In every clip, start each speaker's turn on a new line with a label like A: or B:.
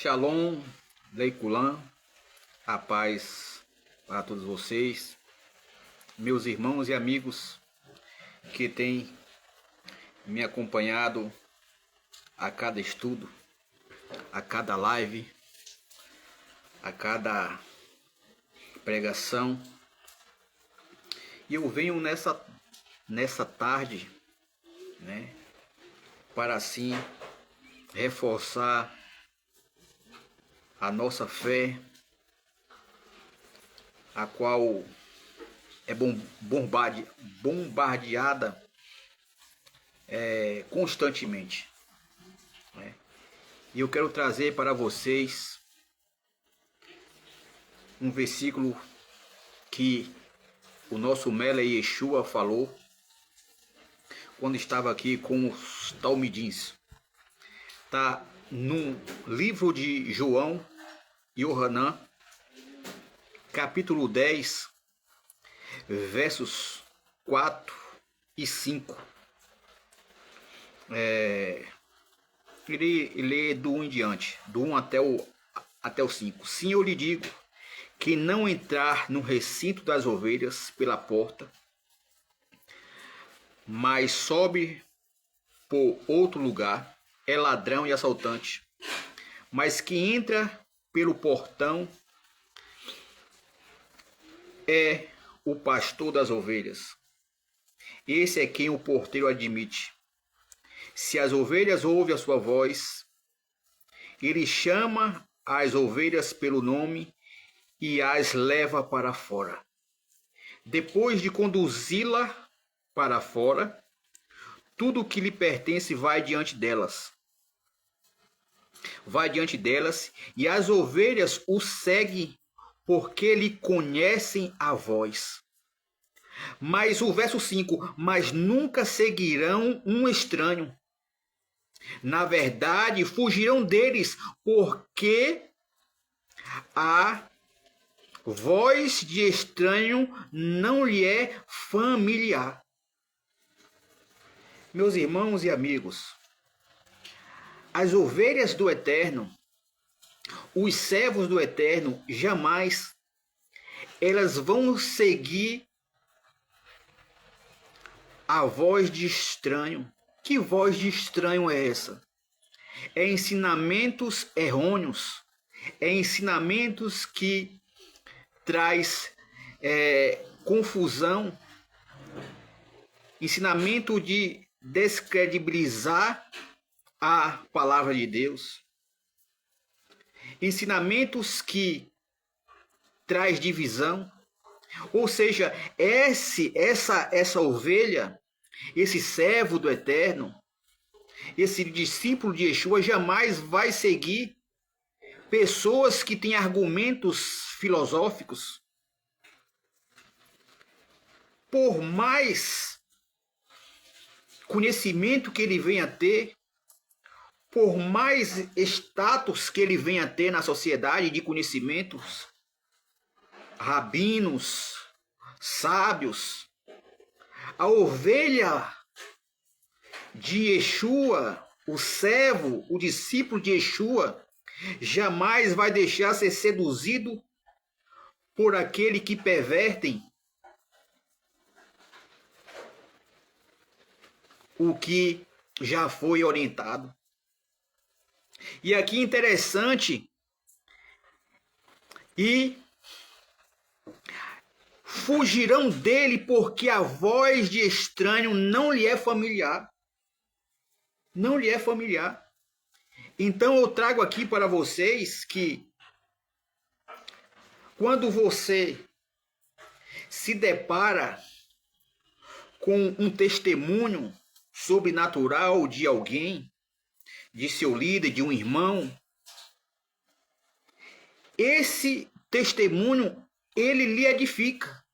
A: Shalom, Leiculam, a paz para todos vocês, meus irmãos e amigos que têm me acompanhado a cada estudo, a cada live, a cada pregação. E eu venho nessa tarde, para assim reforçar a nossa fé, a qual é bombardeada constantemente. E eu quero trazer para vocês um versículo que o nosso Mele Yeshua falou quando estava aqui com os talmidins. Está no livro de João, Yohanan, capítulo 10, versos 4 e 5. Ele lê do 1 em diante, do 1 até o 5. Sim, eu lhe digo, que não entrar no recinto das ovelhas pela porta, mas sobe por outro lugar, é ladrão e assaltante. Mas que entra pelo portão é o pastor das ovelhas. Esse é quem o porteiro admite. Se as ovelhas ouvem a sua voz, ele chama as ovelhas pelo nome e as leva para fora. Depois de conduzi-la para fora, tudo o que lhe pertence vai diante delas. E as ovelhas o seguem porque lhe conhecem a voz. Mas o verso 5, mas nunca seguirão um estranho. Na verdade, fugirão deles, porque a voz de estranho não lhe é familiar. Meus irmãos e amigos, as ovelhas do Eterno, os servos do Eterno, jamais elas vão seguir a voz de estranho. Que voz de estranho é essa? É ensinamentos errôneos, é ensinamentos que traz confusão, ensinamento de descredibilizar a palavra de Deus, ensinamentos que traz divisão. Ou seja, essa ovelha, esse servo do Eterno, esse discípulo de Yeshua jamais vai seguir pessoas que têm argumentos filosóficos. Por mais conhecimento que ele venha a ter, por mais status que ele venha a ter na sociedade de conhecimentos, rabinos, sábios, a ovelha de Yeshua, o servo, o discípulo de Yeshua, jamais vai deixar ser seduzido por aquele que pervertem o que já foi orientado. E aqui interessante, e fugirão dele porque a voz de estranho não lhe é familiar. Não lhe é familiar. Então eu trago aqui para vocês que quando você se depara com um testemunho sobrenatural de alguém, de seu líder, de um irmão, esse testemunho, ele lhe edifica.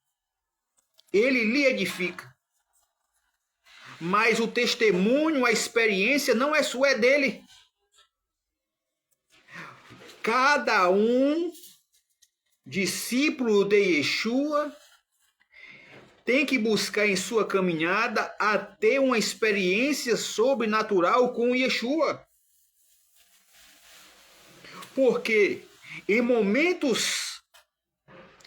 A: Ele lhe edifica. Mas o testemunho, a experiência não é sua, é dele. Cada um discípulo de Yeshua tem que buscar em sua caminhada a ter uma experiência sobrenatural com Yeshua. Porque em momentos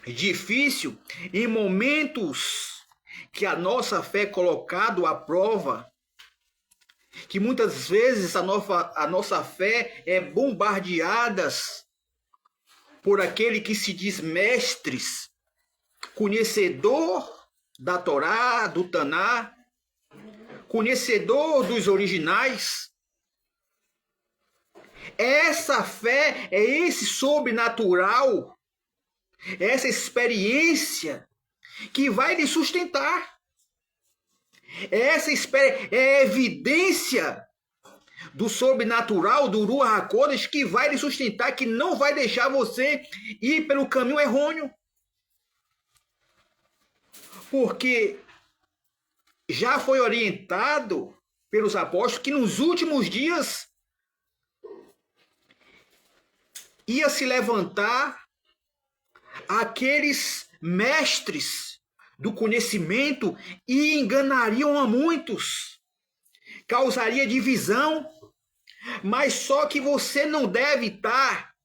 A: difíceis, em momentos que a nossa fé é colocada à prova, que muitas vezes a nossa fé é bombardeada por aquele que se diz mestres, conhecedor da Torá, do Taná, conhecedor dos originais. Essa fé é esse sobrenatural, essa experiência que vai lhe sustentar. Essa é a evidência do sobrenatural, do Ruach HaKodesh, que vai lhe sustentar, que não vai deixar você ir pelo caminho errôneo. Porque já foi orientado pelos apóstolos que nos últimos dias ia se levantar aqueles mestres do conhecimento e enganariam a muitos. Causaria divisão, mas só que você não deve estar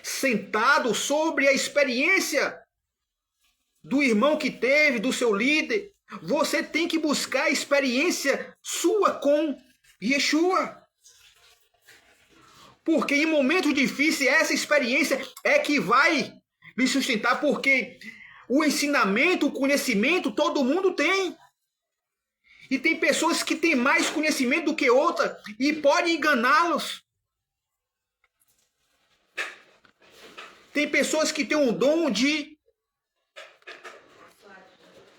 A: sentado sobre a experiência do irmão que teve, do seu líder. Você tem que buscar a experiência sua com Yeshua. Porque em momentos difíceis, essa experiência é que vai lhe sustentar, porque o ensinamento, o conhecimento, todo mundo tem. E tem pessoas que têm mais conhecimento do que outras e podem enganá-los. Tem pessoas que têm um dom de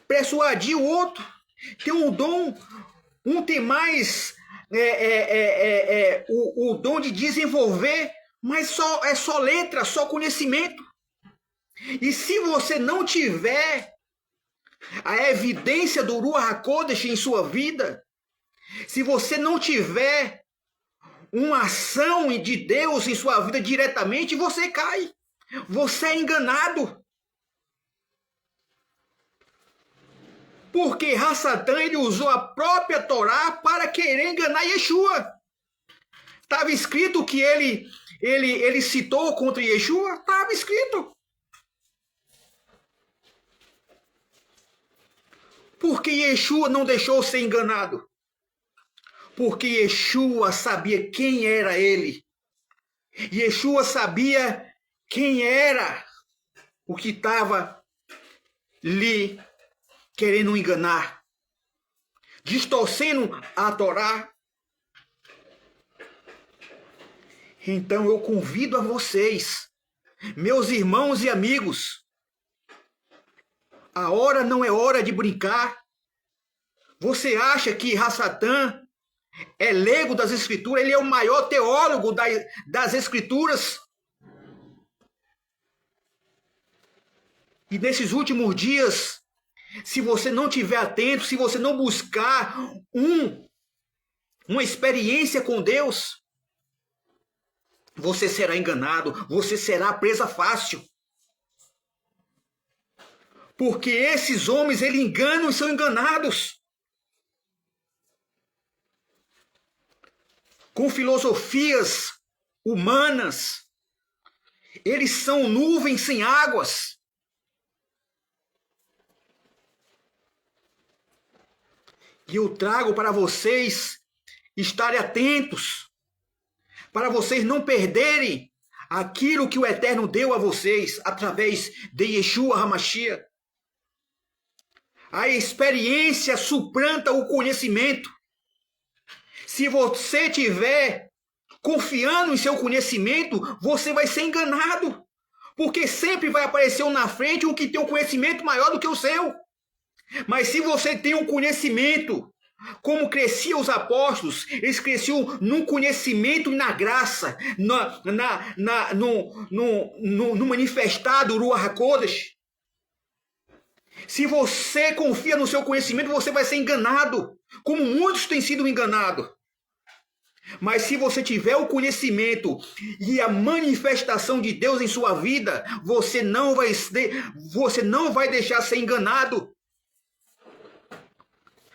A: persuadir o outro. Tem um dom, um tem mais o dom de desenvolver, mas é só letra, só conhecimento. E se você não tiver a evidência do Ruach HaKodesh em sua vida, se você não tiver uma ação de Deus em sua vida diretamente, você cai. Você é enganado. Porque Hassatã, ele usou a própria Torá para querer enganar Yeshua. Estava escrito que ele citou contra Yeshua? Estava escrito. Porque Yeshua não deixou ser enganado. Porque Yeshua sabia quem era ele. Yeshua sabia quem era o que estava lhe querendo enganar, distorcendo a Torá. Então eu convido a vocês, meus irmãos e amigos, a hora não é hora de brincar. Você acha que Hasatã é leigo das Escrituras? Ele é o maior teólogo das Escrituras. E nesses últimos dias, se você não estiver atento, se você não buscar uma experiência com Deus, você será enganado, você será presa fácil. Porque esses homens, eles enganam e são enganados. Com filosofias humanas. Eles são nuvens sem águas. E eu trago para vocês estarem atentos, para vocês não perderem aquilo que o Eterno deu a vocês através de Yeshua HaMashiach. A experiência suplanta o conhecimento. Se você estiver confiando em seu conhecimento, você vai ser enganado. Porque sempre vai aparecer na frente um que tem um conhecimento maior do que o seu. Mas se você tem um conhecimento, como cresciam os apóstolos, eles cresciam num conhecimento e na graça, no manifestado Ruach HaKodesh. Se você confia no seu conhecimento, você vai ser enganado, como muitos têm sido enganados. Mas se você tiver o conhecimento e a manifestação de Deus em sua vida, você não vai deixar ser enganado.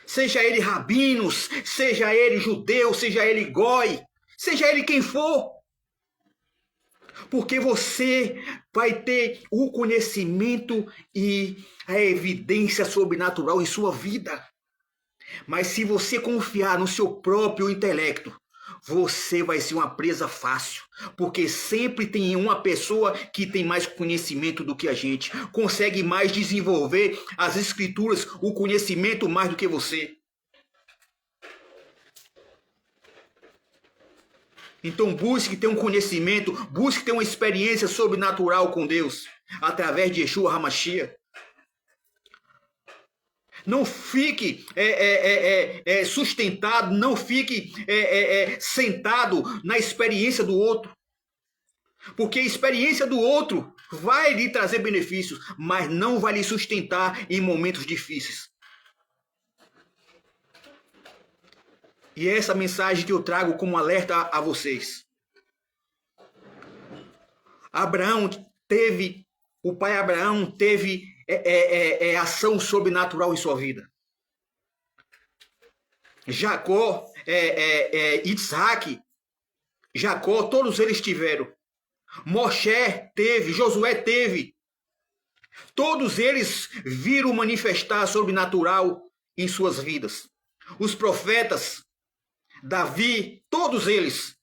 A: Seja ele rabinos, seja ele judeu, seja ele goi, seja ele quem for. Porque você vai ter o conhecimento e a evidência sobrenatural em sua vida. Mas se você confiar no seu próprio intelecto, você vai ser uma presa fácil, porque sempre tem uma pessoa que tem mais conhecimento do que a gente, consegue mais desenvolver as escrituras, o conhecimento mais do que você. Então busque ter um conhecimento, busque ter uma experiência sobrenatural com Deus, através de Yeshua HaMashiach. Não fique sustentado, não fique sentado na experiência do outro. Porque a experiência do outro vai lhe trazer benefícios, mas não vai lhe sustentar em momentos difíceis. E é essa mensagem que eu trago como alerta a vocês. O pai Abraão teve ação sobrenatural em sua vida. Jacó, Isaac, Jacó, todos eles tiveram. Moshe teve, Josué teve. Todos eles viram manifestar sobrenatural em suas vidas. Os profetas, Davi, todos eles.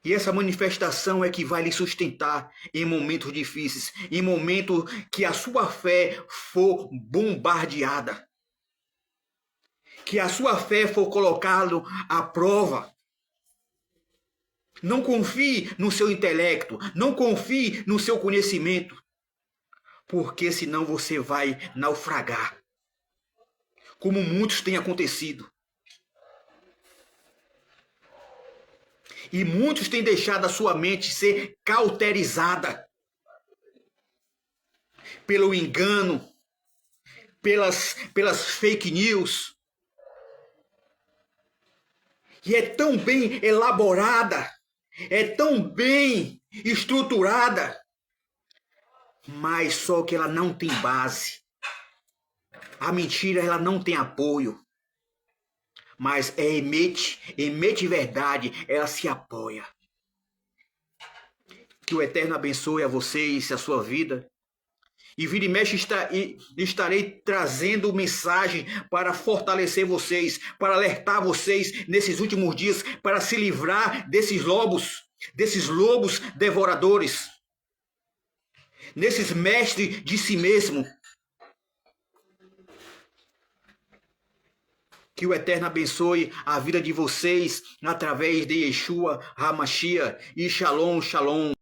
A: E essa manifestação é que vai lhe sustentar em momentos difíceis, em momentos que a sua fé for bombardeada, que a sua fé for colocada à prova. Não confie no seu intelecto, não confie no seu conhecimento, porque senão você vai naufragar, como muitos têm acontecido. E muitos têm deixado a sua mente ser cauterizada pelo engano, pelas fake news. E é tão bem elaborada, é tão bem estruturada, mas só que ela não tem base. A mentira, ela não tem apoio. Mas emite verdade, ela se apoia. Que o Eterno abençoe a vocês, a sua vida. E vira e mexe estarei trazendo mensagem para fortalecer vocês, para alertar vocês nesses últimos dias, para se livrar desses lobos devoradores, nesses mestres de si mesmo. Que o Eterno abençoe a vida de vocês através de Yeshua HaMashiach e Shalom, Shalom.